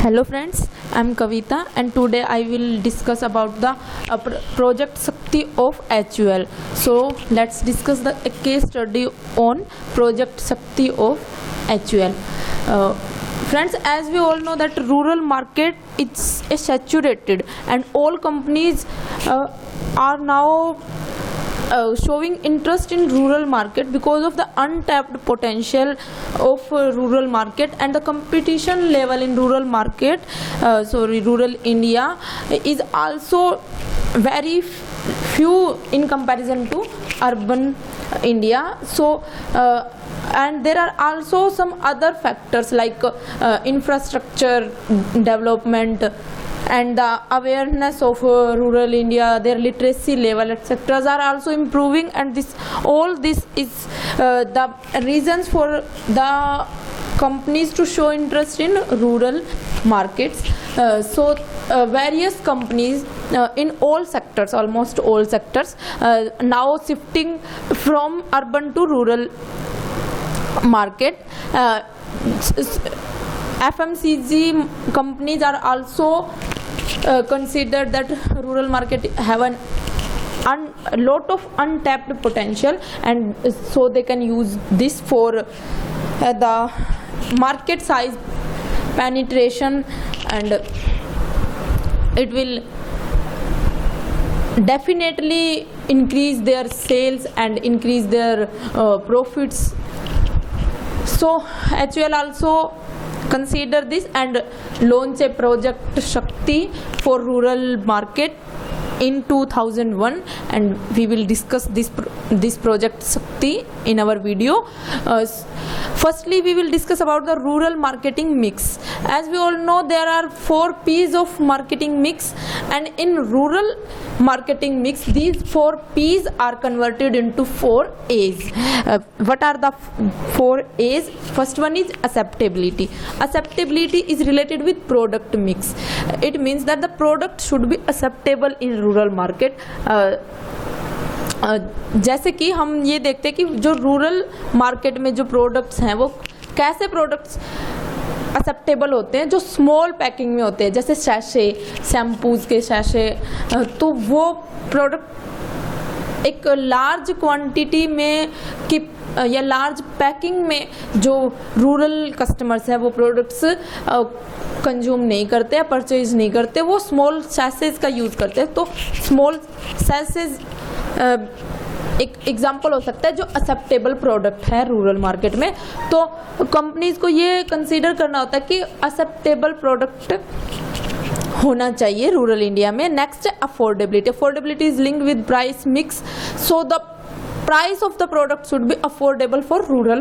Hello friends, I am Kavita and today I will discuss about the project Shakti of HUL. So let's discuss the case study on project Shakti of HUL. Friends, as we all know that rural market it's saturated and all companies are now showing interest in rural market because of the untapped potential of rural market, and the competition level in rural market rural India is also very few in comparison to urban India. So and there are also some other factors like infrastructure development and the awareness of rural India, their literacy level, etc. are also improving, and all this is the reasons for the companies to show interest in rural markets. Various companies in all sectors, almost all sectors, now shifting from urban to rural market. FMCG companies are also considered that rural market have a lot of untapped potential, and so they can use this for the market size penetration, and it will definitely increase their sales and increase their profits. So HUL also consider this and launch a project Shakti for rural market in 2001, and we will discuss this project Shakti in our video. Firstly, we will discuss about the rural marketing mix. As we all know, there are 4 P's of marketing mix, and in rural marketing mix these 4 P's are converted into 4 A's. What are the 4 A's? First one is acceptability. Acceptability is related with product mix. It means that the product should be acceptable in rural market. जैसे कि हम ये देखते हैं कि जो rural market में जो प्रोडक्ट्स हैं वो कैसे प्रोडक्ट्स एक्सेप्टेबल होते हैं, जो स्मॉल पैकिंग में होते हैं, जैसे शैशे, शैम्पूज के शैशे, तो वो प्रोडक्ट एक लार्ज क्वांटिटी में कि या लार्ज पैकिंग में जो रूरल कस्टमर्स हैं वो प्रोडक्ट्स कंज्यूम नहीं करते हैं, परचेज नहीं करते, वो स्मॉल सैशेज का यूज़ करते हैं. तो स्मॉल सैशेज एक एग्जाम्पल हो सकता है जो एक्सेप्टेबल प्रोडक्ट है रूरल मार्केट में. तो कंपनीज को ये कंसीडर करना होता है कि एक्सेप्टेबल प्रोडक्ट होना चाहिए रूरल इंडिया में. नेक्स्ट है affordability. Affordability is linked with price mix, so the price of the product should be affordable for rural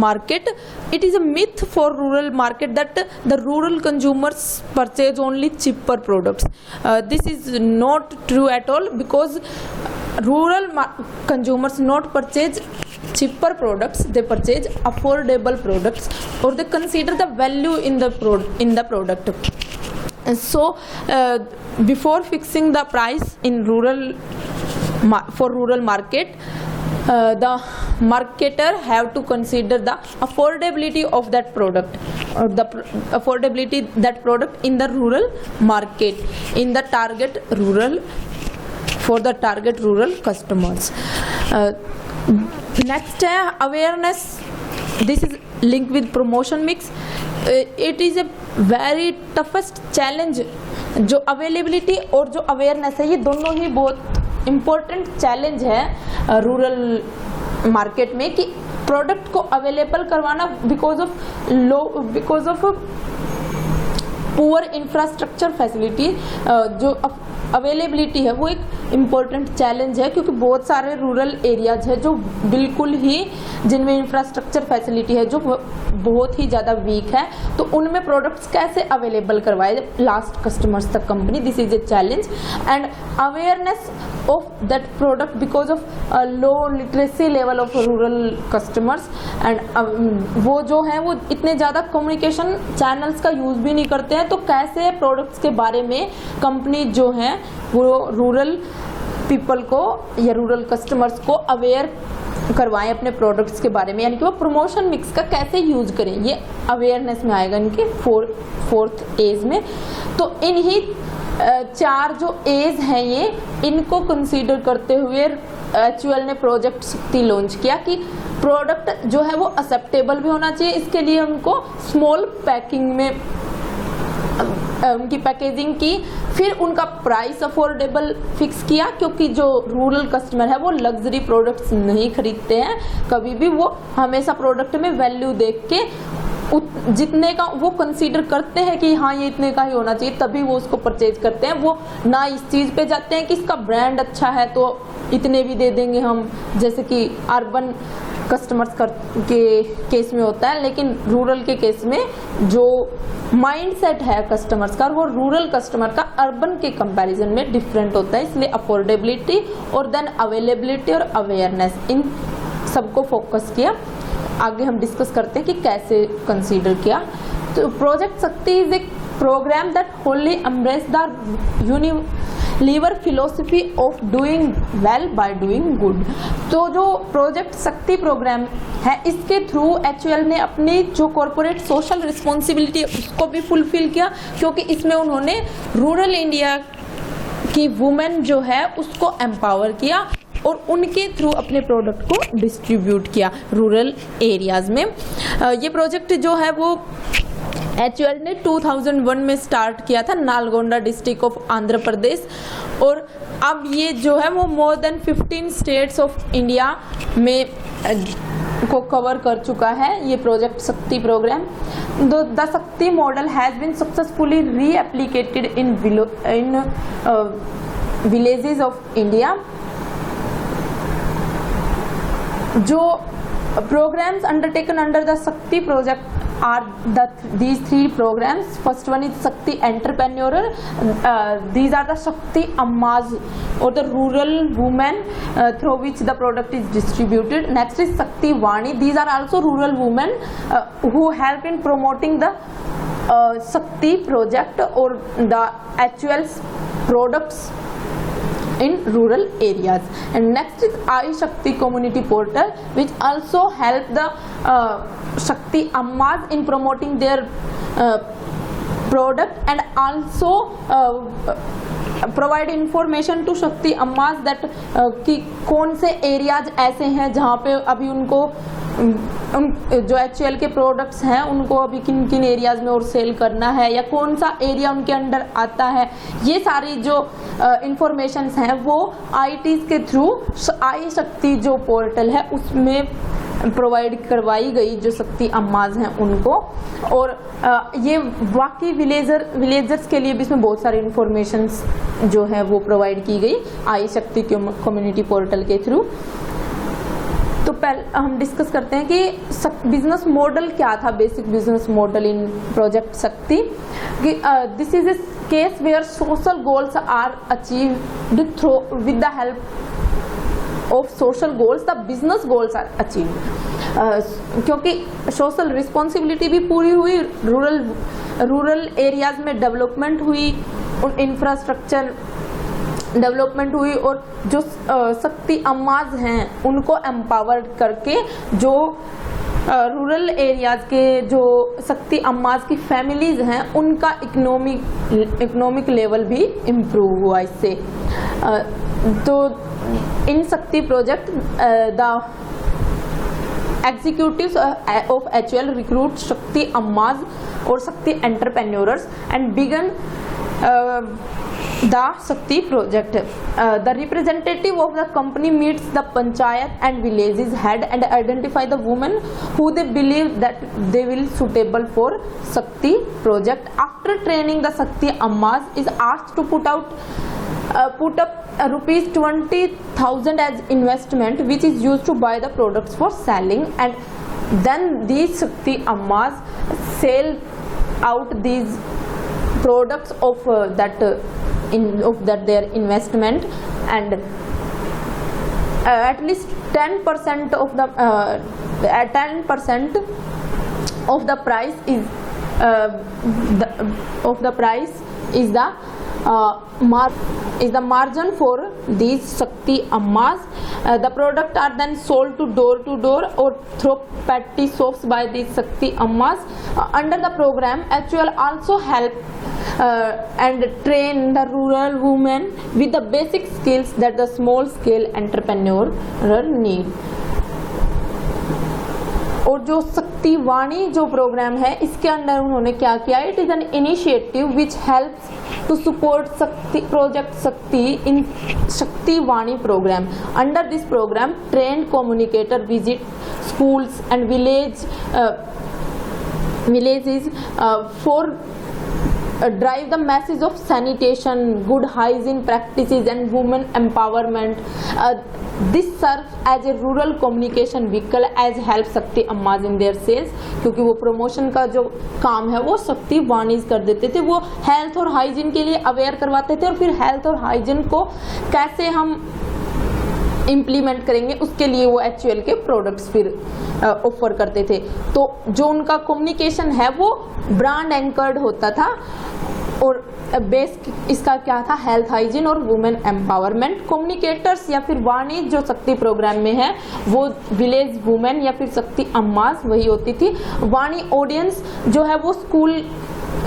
market. It is a myth for rural market that the rural consumers purchase only cheaper products. This is not true at all, because rural consumers not purchase cheaper products, they purchase affordable products, or they consider the value in the product. So before fixing the price in for rural market, the marketer have to consider the affordability of that product, or the affordability that product in the rural market, in the target rural, for the target rural customers. Next है awareness. This is linked with promotion mix. It is a very toughest challenge. जो availability और जो awareness है, ये दोनों ही बहुत important challenge है rural market में, कि प्रोडक्ट को अवेलेबल करवाना because of poor infrastructure facility. जो अवेलेबिलिटी है वो एक इम्पोर्टेंट चैलेंज है, क्योंकि बहुत सारे रूरल एरियाज है जो बिल्कुल ही जिनमें इंफ्रास्ट्रक्चर फैसिलिटी है जो बहुत ही ज़्यादा वीक है. तो उनमें प्रोडक्ट्स कैसे अवेलेबल करवाए लास्ट कस्टमर्स तक company, this is a challenge. And awareness of that product because of low literacy level of rural customers, and वो जो है वो इतने ज़्यादा कम्युनिकेशन चैनल्स का यूज़ भी नहीं करते हैं. तो कैसे प्रोडक्ट्स के बारे में कंपनी जो है वो रूरल पीपल को या रूरल कस्टमर्स को अवेयर करवाएं अपने प्रोडक्ट्स के बारे में, यानी कि वो प्रमोशन मिक्स का कैसे यूज करें, ये अवेयरनेस में आएगा इनके फोर्थ एज में। तो इन्हीं 4 जो एज हैं ये इनको कंसीडर करते हुए HUL ने प्रोजेक्ट शक्ति लॉन्च किया कि प्रोडक्ट जो है वो एक्सेप्टेबल भी होना चाहिए, इसके लिए उनको स्मॉल पैकिंग में उनकी पैकेजिंग की, फिर उनका प्राइस अफोर्डेबल फिक्स किया, क्योंकि जो रूरल कस्टमर है वो लग्जरी प्रोडक्ट्स नहीं खरीदते हैं कभी भी, वो हमेशा प्रोडक्ट में वैल्यू देख के जितने का वो कंसीडर करते हैं कि हाँ ये इतने का ही होना चाहिए, तभी वो उसको परचेज करते हैं। वो ना इस चीज़ पे जाते हैं कि इसका ब्रांड अच्छा है तो इतने भी दे देंगे हम, जैसे कि अर्बन कस्टमर्स के केस में होता है, लेकिन रूरल के केस में जो माइंडसेट है कस्टमर्स का वो रूरल कस्टमर का अर्बन के कंपैरिजन में डिफरेंट होता है। इसलिए अफोर्डेबिलिटी और देन अवेलेबिलिटी और अवेयरनेस, इन सबको फोकस किया। आगे हम डिस्कस करते हैं कि कैसे कंसीडर किया। तो project Shakti is a programme that wholly embrace the Unilever philosophy of doing well by doing good. तो जो प्रोजेक्ट शक्ति प्रोग्राम है इसके थ्रू HUL ने अपनी जो कॉरपोरेट सोशल रिस्पॉन्सिबिलिटी उसको भी फुलफिल किया, क्योंकि इसमें उन्होंने रूरल इंडिया की वुमेन जो है उसको एम्पावर किया और उनके थ्रू अपने प्रोडक्ट को डिस्ट्रीब्यूट किया रूरल एरियाज़ में। ये प्रोजेक्ट जो है वो HUL ने 2001 में स्टार्ट किया था नालगोंडा डिस्ट्रिक्ट ऑफ आंध्र प्रदेश, और अब ये जो है वो more than 15 states of India में को कवर कर चुका है ये project Shakti programme. The Shakti model has been successfully replicated in villages of India. जो programs undertaken under the Shakti project are these 3 programs. First one is Shakti Entrepreneur. These are the Shakti Ammas or the rural women through which the product is distributed. Next is Shakti Vani. These are also rural women who help in promoting the Shakti project or the HUL's products in rural areas. And next is I Shakti community portal, which also help the Shakti Ammas in promoting their product and also provide information to Shakti Ammas that कि कौन से areas ऐसे हैं जहाँ पे अभी उनको जो HUL के प्रोडक्ट्स हैं उनको अभी किन किन एरियाज में और सेल करना है या कौन सा एरिया उनके अंडर आता है। ये सारी जो इंफॉर्मेशंस हैं वो ITs के थ्रू आई शक्ति जो पोर्टल है उसमें प्रोवाइड करवाई गई जो शक्ति अम्माज हैं उनको। और ये बाकी विलेजर्स के लिए भी इसमें बहुत सारी इंफॉर्मेशंस जो है वो प्रोवाइड की गई आई शक्ति कम्युनिटी पोर्टल के थ्रू। तो पहले हम डिस्कस करते हैं कि बिजनेस मॉडल क्या था, basic business model in project Shakti. This is a case where social goals are achieved through with the help of social goals the business goals are achieved. क्योंकि सोशल रिस्पॉन्सिबिलिटी भी पूरी हुई, rural areas में development हुई, infrastructure development हुई और जो शक्ति अम्माज हैं उनको एम्पावर करके जो रूरल एरियाज के जो शक्ति अम्माज की फैमिलीज हैं उनका इकोनॉमिक लेवल भी इम्प्रूव हुआ इससे। तो इन शक्ति project the executives of HUL recruit शक्ति अम्माज और शक्ति entrepreneurs and begin the Shakti project. The representative of the company meets the panchayat and villages head and identify the women who they believe that they will suitable for Shakti project. After training, the Shakti Ammas is asked to put up rupees 20,000 as investment, which is used to buy the products for selling, and then these Shakti Ammas sell out these products of that their investment, and at least 10% of the 10% of the price is the is the margin for these Shakti Ammas. The product are then sold to door or through petty shops by these Shakti Ammas. Under the program, HUL also help and train the rural women with the basic skills that the small scale entrepreneur need. और जो शक्ति वाणी जो programme है, इसके under उन्होंने क्या किया, it is an initiative which helps to support Shakti project Shakti in Shakti Vani programme. Under this programme trained communicator visit schools and villages for drive the message of sanitation, good hygiene practices and women empowerment. This serves as a rural communication vehicle as help शक्ति Amma's in their sales, क्योंकि वो promotion का जो काम है वो शक्ति वाणीज कर देते थे. वो हेल्थ और हाइजीन के लिए अवेयर करवाते थे और फिर हेल्थ और हाइजीन को कैसे हम इम्प्लीमेंट करेंगे उसके लिए वो HUL के प्रोडक्ट्स फिर ऑफर करते थे. तो जो उनका कम्युनिकेशन है वो ब्रांड एंकर्ड होता था और बेस इसका क्या था, हेल्थ हाइजीन और वुमेन एम्पावरमेंट. कम्युनिकेटर्स या फिर वाणी जो शक्ति प्रोग्राम में है वो विलेज वुमेन या फिर शक्ति अम्मास वही होती थी. वाणी ऑडियंस जो है वो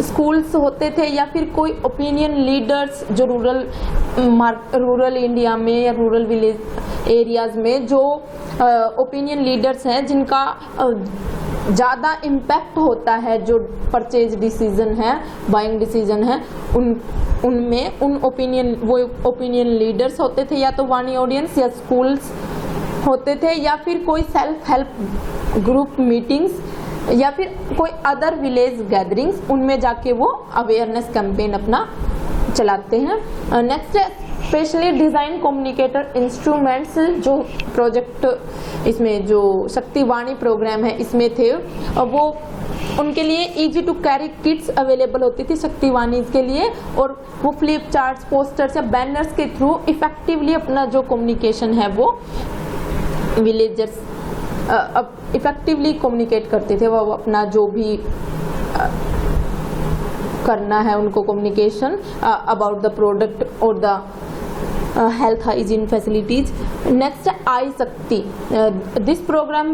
स्कूल्स होते थे या फिर कोई ओपिनियन लीडर्स जो रूरल इंडिया में या रूरल विलेज एरियाज में जो ओपिनियन लीडर्स हैं जिनका ज़्यादा इम्पैक्ट होता है, जो परचेज डिसीजन है, बाइंग डिसीजन है, उनमें उन ओपिनियन लीडर्स होते थे या तो वाणी ऑडियंस या स्कूल्स होते थे या फिर कोई सेल्फ हेल्प ग्रुप मीटिंग्स या फिर कोई अदर विलेज गैदरिंग्स, उनमें जाके वो अवेयरनेस कैंपेन अपना चलाते हैं. नेक्स्ट है स्पेशली डिज़ाइन कम्युनिकेटर इंस्ट्रूमेंट्स. जो प्रोजेक्ट इसमें जो शक्ति वाणी प्रोग्राम है इसमें थे वो उनके लिए easy to carry kits available होती थी शक्ति वाणीज के लिए, और वो फ्लिप चार्ट्स, पोस्टर्स या बैनर्स के थ्रू इफेक्टिवली अपना जो कम्युनिकेशन है वो विलेजर्स इफेक्टिवली कम्युनिकेट करते थे. वो अपना जो भी करना है उनको कम्युनिकेशन अबाउट द प्रोडक्ट और the health hygiene facilities. Next, iShakti. This program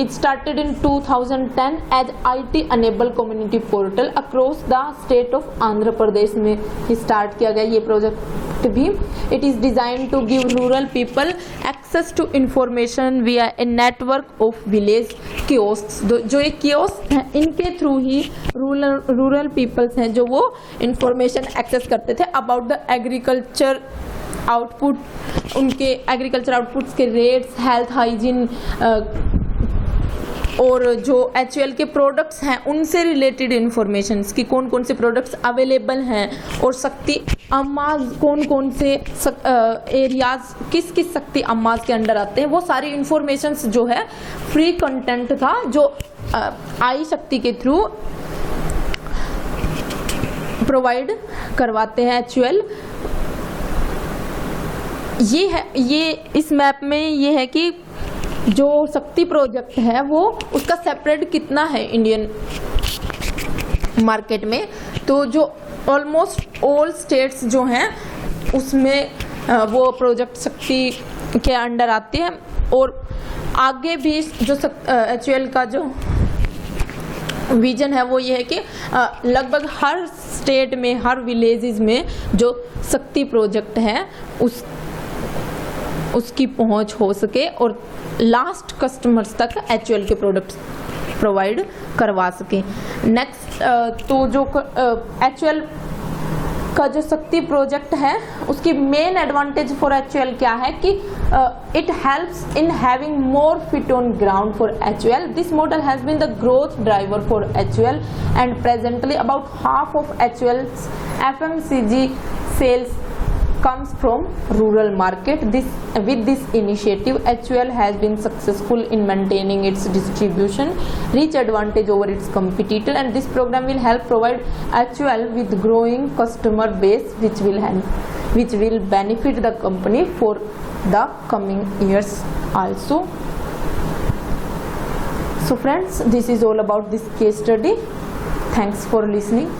it started in 2010 as IT enabled community portal across the state of Andhra Pradesh में start किया गया ये प्रोजेक्ट भी. It is designed to give rural people access to information via a network of village kiosks. जो ये kiosks हैं इनके through ही rural peoples हैं जो वो इंफॉर्मेशन एक्सेस करते थे अबाउट द एग्रीकल्चर आउटपुट, उनके एग्रीकल्चर आउटपुट्स के रेट्स, हेल्थ हाइजीन और जो HUL के प्रोडक्ट्स हैं उनसे रिलेटेड इंफॉर्मेशन कि कौन कौन से प्रोडक्ट्स अवेलेबल हैं और शक्ति अम्माज कौन कौन से एरियाज किस किस शक्ति अम्माज के अंडर आते हैं, वो सारी इंफॉर्मेशंस जो है फ्री कंटेंट था जो आई शक्ति के थ्रू प्रोवाइड करवाते हैं HUL. ये है, ये इस मैप में ये है कि जो शक्ति प्रोजेक्ट है वो उसका सेपरेट कितना है इंडियन मार्केट में. तो जो ऑलमोस्ट ऑल स्टेट्स जो हैं उसमें वो प्रोजेक्ट शक्ति के अंडर आते हैं और आगे भी जो HUL का जो विजन है वो ये है कि लगभग हर स्टेट में, हर विलेजेस में जो शक्ति प्रोजेक्ट है उसकी पहुंच हो सके और लास्ट कस्टमर्स तक HUL के प्रोडक्ट्स प्रोवाइड करवा सके. नेक्स्ट तो जो HUL का जो शक्ति प्रोजेक्ट है उसकी मेन एडवांटेज फॉर HUL क्या है कि it helps in having more feet on ground for HUL. This model has been the growth driver for HUL and presently about half of HUL's FMCG sales comes from rural market. With this initiative HUL has been successful in maintaining its distribution reach advantage over its competitor, and this program will help provide HUL with growing customer base which will benefit the company for the coming years also. So friends, this is all about this case study. Thanks for listening.